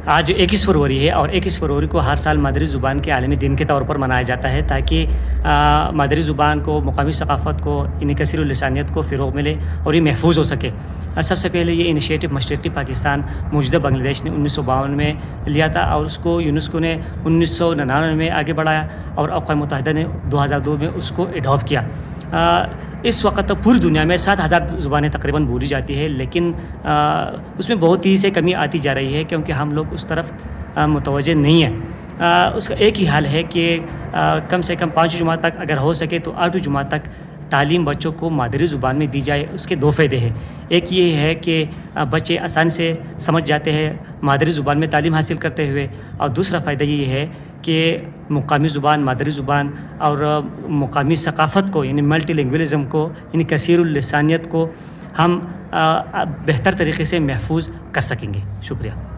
आज 21 फरवरी है और 21 फरवरी को हर साल मादरी ज़ुबान के आलमी दिन के तौर पर मनाया जाता है ताकि मादरी ज़ुबान को, मुकामी सकाफ़त को, इनकी कसीरुल लिसानियत को फ़रोग़ मिले और ये महफूज़ हो सके। सबसे पहले ये इनिशिएटिव मशरक़ी पाकिस्तान मौजूदा बांग्लादेश ने 1952 में लिया था और उसको यूनेस्को ने 1999 में आगे बढ़ाया और अक़वाम मुत्तहिदा ने 2002 में उसको एडॉप्ट किया। इस वक़्त पूरी दुनिया में 7000 ज़ुबानें तकरीबन बोली जाती है, लेकिन उसमें बहुत ही से कमी आती जा रही है क्योंकि हम लोग उस तरफ मुतवज्जे नहीं हैं। उसका एक ही हल है कि कम से कम 5 जमात तक अगर हो सके तो 8 जमात तक तालीम बच्चों को मादरी ज़ुबान में दी जाए। उसके 2 फ़ायदे हैं। एक ये है कि बच्चे आसानी से समझ जाते हैं मादरी ज़ुबान में तालीम हासिल करते हुए, और दूसरा फ़ायदा ये है कि मुकामी ज़ुबान, मादरी ज़ुबान और मुकामी सकाफ़त को, यानी मल्टीलिंगुअलिज़्म को, यानी कसीरुल लिसानियत को हम बेहतर तरीके से महफूज़ कर सकेंगे। शुक्रिया।